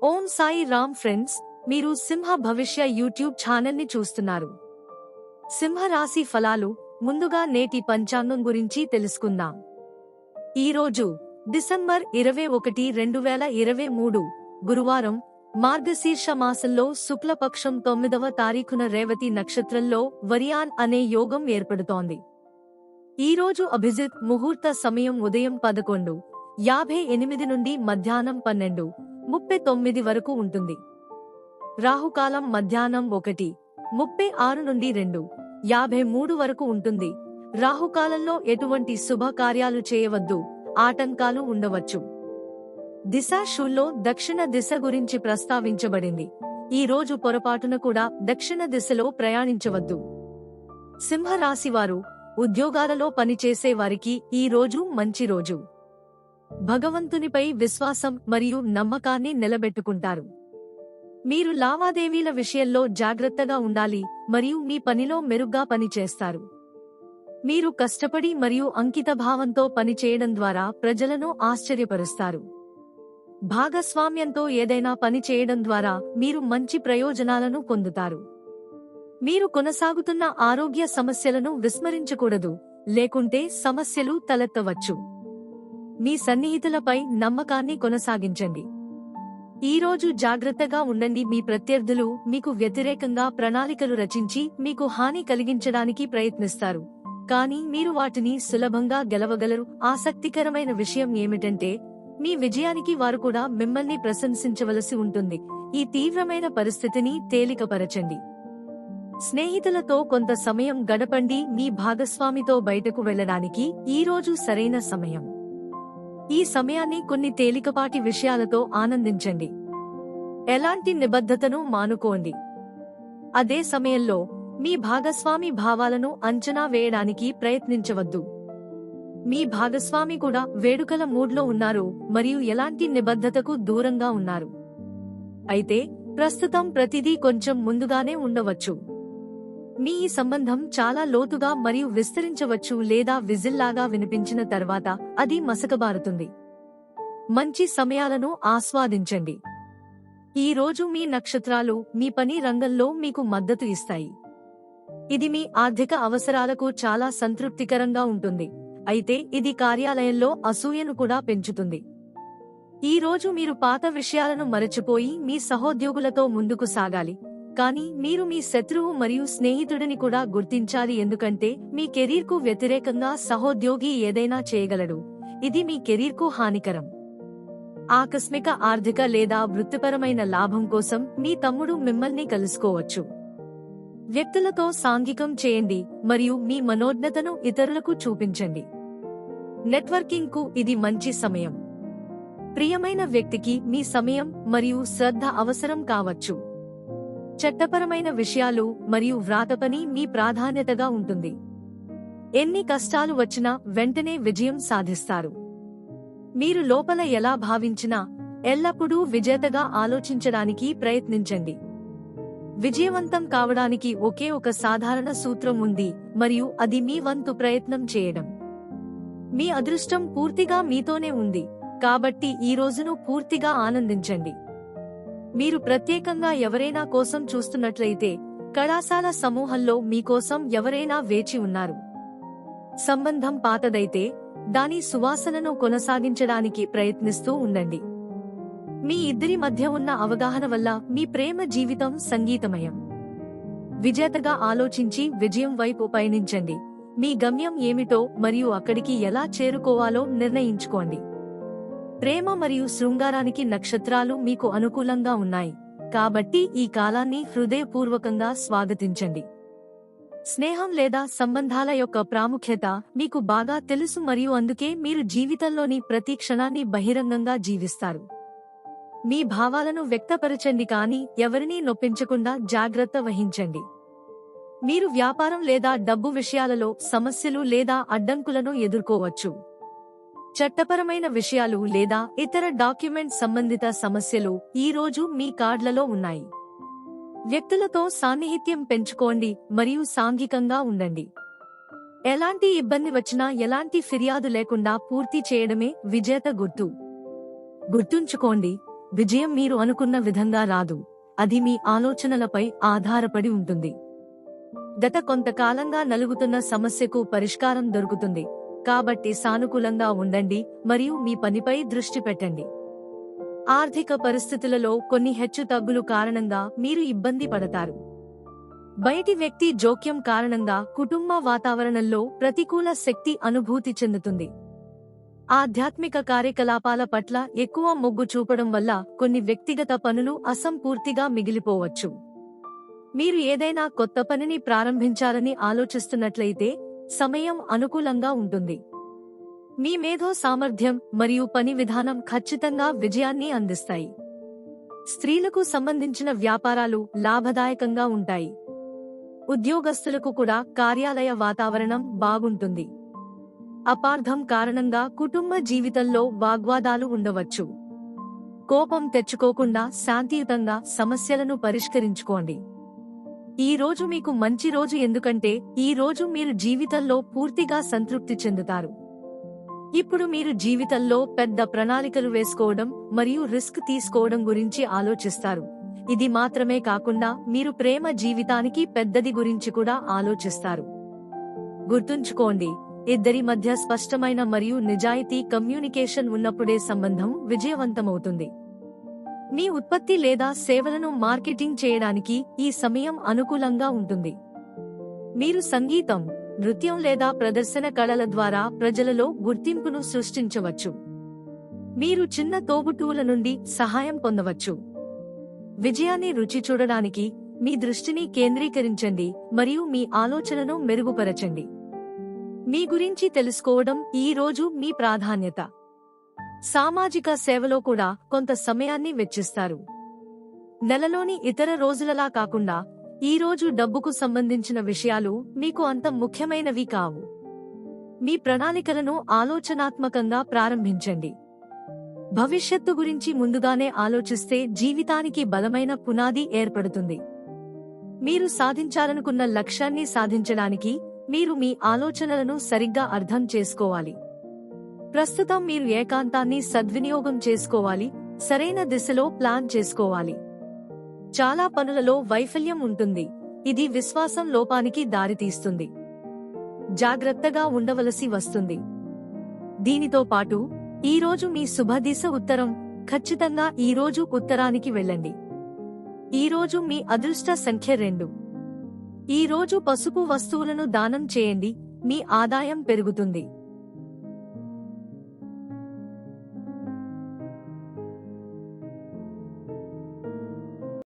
Om Sai Ram friends, మీరు సింహ భవిష్య YouTube ఛానల్ని చూస్తున్నారు. సింహ రాశి ఫలాలు. ముందుగా నేటి పంచాంగం గురించి తెలుసుకుందాం. ఈరోజు డిసెంబర్ 21, 2023 గురువారం, మార్గశీర్ష మాసంలో శుక్లపక్షం 9వ తారీఖున రేవతి నక్షత్రంలో వరియాన్ అనే యోగం ఏర్పడుతోంది. ఈరోజు అభిజిత్ ముహూర్త సమయం ఉదయం 11:58 నుండి మధ్యాహ్నం 12:39 వరకు ఉంటుంది. రాహుకాలం మధ్యాహ్నం 1:36 నుండి 2:53 వరకు ఉంటుంది. రాహుకాలంలో ఎటువంటి శుభ కార్యాలు చేయవద్దు, ఆటంకాలు ఉండవచ్చు. దిశ షూల్లో దక్షిణ దిశ గురించి ప్రస్తావించబడింది. ఈ రోజు పొరపాటున కూడా దక్షిణ దిశలో ప్రయాణించవద్దు. సింహరాశివారు, ఉద్యోగాలలో పనిచేసే వారికి ఈ రోజు మంచి రోజు. భగవంతునిపై విశ్వాసం మరియు నమ్మకాన్ని నిలబెట్టుకుంటారు. మీరు లావాదేవీల విషయంలో జాగ్రత్తగా ఉండాలి మరియు మీ పనిలో మెరుగ్గా పనిచేస్తారు. మీరు కష్టపడి మరియు అంకితభావంతో పనిచేయడం ద్వారా ప్రజలను ఆశ్చర్యపరుస్తారు. భాగస్వామ్యంతో ఏదైనా పని చేయడం ద్వారా మీరు మంచి ప్రయోజనాలను పొందుతారు. మీరు కొనసాగుతున్న ఆరోగ్య సమస్యలను విస్మరించకూడదు, లేకుంటే సమస్యలు తలెత్తవచ్చు. మీ సన్నిహితులపై నమ్మకాన్ని కొనసాగించండి. ఈరోజు జాగ్రత్తగా ఉండండి. మీ ప్రత్యర్థులు మీకు వ్యతిరేకంగా ప్రణాళికలు రచించి మీకు హాని కలిగించడానికి ప్రయత్నిస్తారు, కానీ మీరు వాటిని సులభంగా గెలవగలరు. ఆసక్తికరమైన విషయం ఏమిటంటే, మీ విజయానికి వారు కూడా మిమ్మల్ని ప్రశంసించవలసి ఉంటుంది. ఈ తీవ్రమైన పరిస్థితిని తేలికపరచండి. స్నేహితులతో కొంత సమయం గడపండి. మీ భాగస్వామితో బయటకు వెళ్లడానికి ఈరోజు సరైన సమయం. ఈ సమయాన్ని కొన్ని తేలికపాటి విషయాలతో ఆనందించండి. ఎలాంటి నిబద్ధతను మానుకోండి. అదే సమయంలో మీ భాగస్వామి భావాలను అంచనా వేయడానికి ప్రయత్నించవద్దు. మీ భాగస్వామి కూడా వేడుకల మూడ్లో ఉన్నారు మరియు ఎలాంటి నిబద్ధతకు దూరంగా ఉన్నారు. అయితే ప్రస్తుతం ప్రతిదీ కొంచెం ముందుగానే ఉండవచ్చు. మీ ఈ సంబంధం చాలా లోతుగా మరియు విస్తరించవచ్చు, లేదా విజిల్లాగా వినిపించిన తర్వాత అది మసకబారుతుంది. మంచి సమయాలను ఆస్వాదించండి. ఈ రోజు మీ నక్షత్రాలు మీ పని రంగంలో మీకు మద్దతు ఇస్తాయి. ఇది మీ ఆర్థిక అవసరాలకు చాలా సంతృప్తికరంగా ఉంటుంది, అయితే ఇది కార్యాలయంలో అసూయను కూడా పెంచుతుంది. ఈ రోజు మీరు పాత విషయాలను మరచిపోయి మీ సహోద్యోగులతో ముందుకు సాగాలి, కానీ మీరు మీ శత్రువు మరియు స్నేహితుడిని కూడా గుర్తించాలి, ఎందుకంటే మీ కెరీర్కు వ్యతిరేకంగా సహోద్యోగి ఏదైనా చేయగలడు. ఇది మీ కెరీర్కు హానికరం. ఆకస్మిక ఆర్థిక లేదా వృత్తిపరమైన లాభం కోసం మీ తమ్ముడు మిమ్మల్ని కలుసుకోవచ్చు. వ్యక్తులతో సాంఘికం చేయండి మరియు మీ మనోజ్ఞతను ఇతరులకు చూపించండి. నెట్వర్కింగ్కు ఇది మంచి సమయం. ప్రియమైన వ్యక్తికి మీ సమయం మరియు శ్రద్ధ అవసరం కావచ్చు. చట్టపరమైన విషయాలు మరియు వ్రాతపని మీ ప్రాధాన్యతగా ఉంటుంది. ఎన్ని కష్టాలు వచ్చినా వెంటనే విజయం సాధిస్తారు. మీరు లోపల ఎలా భావించినా ఎల్లప్పుడూ విజేతగా ఆలోచించడానికి ప్రయత్నించండి. విజయవంతం కావడానికి ఒకే ఒక సాధారణ సూత్రం ఉంది, మరియు అది మీ వంతు ప్రయత్నం చేయడం. మీ అదృష్టం పూర్తిగా మీతోనే ఉంది, కాబట్టి ఈ రోజును పూర్తిగా ఆనందించండి. మీరు ప్రత్యేకంగా ఎవరైనా కోసం చూస్తున్నట్లయితే, కళాశాల సమూహంలో మీకోసం ఎవరైనా వేచి ఉన్నారు. సంబంధం పాతదైతే దాని సువాసనను కొనసాగించడానికి ప్రయత్నిస్తూ ఉండండి. మీ ఇద్దరి మధ్య ఉన్న అవగాహన వల్ల మీ ప్రేమ జీవితం సంగీతమయం. విజేతగా ఆలోచించి విజయం వైపు పయనించండి. మీ గమ్యం ఏమిటో మరియు అక్కడికి ఎలా చేరుకోవాలో నిర్ణయించుకోండి. ప్రేమ మరియు శృంగారానికి నక్షత్రాలు మీకు అనుకూలంగా ఉన్నాయి, కాబట్టి ఈ కాలాన్ని హృదయపూర్వకంగా స్వాగతించండి. స్నేహం లేదా సంబంధాల యొక్క ప్రాముఖ్యత మీకు బాగా తెలుసు మరియు అందుకే మీరు జీవితంలోని ప్రతి క్షణాన్ని బహిరంగంగా జీవిస్తారు. మీ భావాలను వ్యక్తపరచండి, కానీ ఎవరినీ నొప్పించకుండా జాగ్రత్త వహించండి. మీరు వ్యాపారం లేదా డబ్బు విషయాలలో సమస్యలు లేదా అడ్డంకులను ఎదుర్కోవచ్చు. చట్టపరమైన విషయాలు లేదా ఇతర డాక్యుమెంట్ సంబంధిత సమస్యలు ఈ రోజు మీ కార్డులలో ఉన్నాయి. వ్యక్తులతో సాన్నిహిత్యం పెంచుకోండి మరియు సాంఘికంగా ఉండండి. ఎలాంటి ఇబ్బంది వచ్చినా ఎలాంటి ఫిర్యాదు లేకుండా పూర్తి చేయడమే విజేత గుర్తు. గుర్తుంచుకోండి, విజయం మీరు అనుకున్న విధంగా రాదు, అది మీ ఆలోచనలపై ఆధారపడి ఉంటుంది. గత కొంతకాలంగా నలుగుతున్న సమస్యకు పరిష్కారం దొరుకుతుంది, కాబట్టి సానుకూలంగా ఉండండి మరియు మీ పనిపై దృష్టి పెట్టండి. ఆర్థిక పరిస్థితులలో కొన్ని హెచ్చుతగ్గులు కారణంగా మీరు ఇబ్బంది పడతారు. బయటి వ్యక్తి జోక్యం కారణంగా కుటుంబ వాతావరణంలో ప్రతికూల శక్తి అనుభూతి చెందుతుంది. ఆధ్యాత్మిక కార్యకలాపాల పట్ల ఎక్కువ మొగ్గు చూపడం వల్ల కొన్ని వ్యక్తిగత పనులు అసంపూర్తిగా మిగిలిపోవచ్చు. మీరు ఏదైనా కొత్త పనిని ప్రారంభించాలని ఆలోచిస్తున్నట్లయితే సమయం అనుకూలంగా ఉంటుంది. మీ మేధో సామర్థ్యం మరియు పని విధానం ఖచ్చితంగా విజయాన్ని అందిస్తాయి. స్త్రీలకు సంబంధించిన వ్యాపారాలు లాభదాయకంగా ఉంటాయి. ఉద్యోగస్తులకు కూడా కార్యాలయ వాతావరణం బాగుంటుంది. అపార్థం కారణంగా కుటుంబ జీవితంలో వాగ్వాదాలు ఉండవచ్చు. కోపం తెచ్చుకోకుండా శాంతియుతంగా సమస్యలను పరిష్కరించుకోండి. ఈ రోజు మీకు మంచి రోజు, ఎందుకంటే ఈ రోజు మీరు జీవితంలో పూర్తిగా సంతృప్తి చెందుతారు. ఇప్పుడు మీరు జీవితంలో పెద్ద ప్రణాళికలు వేసుకోవడం మరియు రిస్క్ తీసుకోవడం గురించి ఆలోచిస్తారు. ఇది మాత్రమే కాకుండా మీరు ప్రేమ జీవితానికి పెద్దది గురించి కూడా ఆలోచిస్తారు. గుర్తుంచుకోండి, ఇద్దరి మధ్య స్పష్టమైన మరియు నిజాయితీ కమ్యూనికేషన్ ఉన్నప్పుడే సంబంధం విజయవంతమవుతుంది. మీ ఉత్పత్తి లేదా సేవలను మార్కెటింగ్ చేయడానికి ఈ సమయం అనుకూలంగా ఉంటుంది. మీరు సంగీతం, నృత్యం లేదా ప్రదర్శన కళల ద్వారా ప్రజలలో గుర్తింపును సృష్టించవచ్చు. మీరు చిన్న తోబుట్టువుల నుండి సహాయం పొందవచ్చు. విజయాన్ని రుచి చూడడానికి మీ దృష్టిని కేంద్రీకరించండి మరియు మీ ఆలోచనను మెరుగుపరచండి. మీ గురించి తెలుసుకోవడం ఈ రోజు మీ ప్రాధాన్యత. సామాజిక సేవలో కూడా కొంత సమయాన్ని వెచ్చిస్తారు. నెలలోని ఇతర రోజులలా కాకుండా ఈ రోజు డబ్బుకు సంబంధించిన విషయాలు మీకు అంత ముఖ్యమైనవి కావు. మీ ప్రణాళికలను ఆలోచనాత్మకంగా ప్రారంభించండి. భవిష్యత్తు గురించి ముందుగానే ఆలోచిస్తే జీవితానికి బలమైన పునాది ఏర్పడుతుంది. మీరు సాధించాలనుకున్న లక్ష్యాన్ని సాధించడానికి మీరు మీ ఆలోచనలను సరిగ్గా అర్థం చేసుకోవాలి. ప్రస్తుతం మీరు ఏకాంతాన్ని సద్వినియోగం చేసుకోవాలి, సరైన దిశలో ప్లాన్ చేసుకోవాలి. చాలా పనులలో వైఫల్యం ఉంటుంది, ఇది విశ్వాసం లోపానికి దారితీస్తుంది. జాగ్రత్తగా ఉండవలసి వస్తుంది. దీనితో పాటు ఈ రోజు మీ శుభదిశ ఉత్తరం, ఖచ్చితంగా ఈ రోజు ఉత్తరానికి వెళ్ళండి. ఈ రోజు మీ అదృష్ట సంఖ్య 2. ఈ రోజు పసుపు వస్తువులను దానం చేయండి, మీ ఆదాయం పెరుగుతుంది.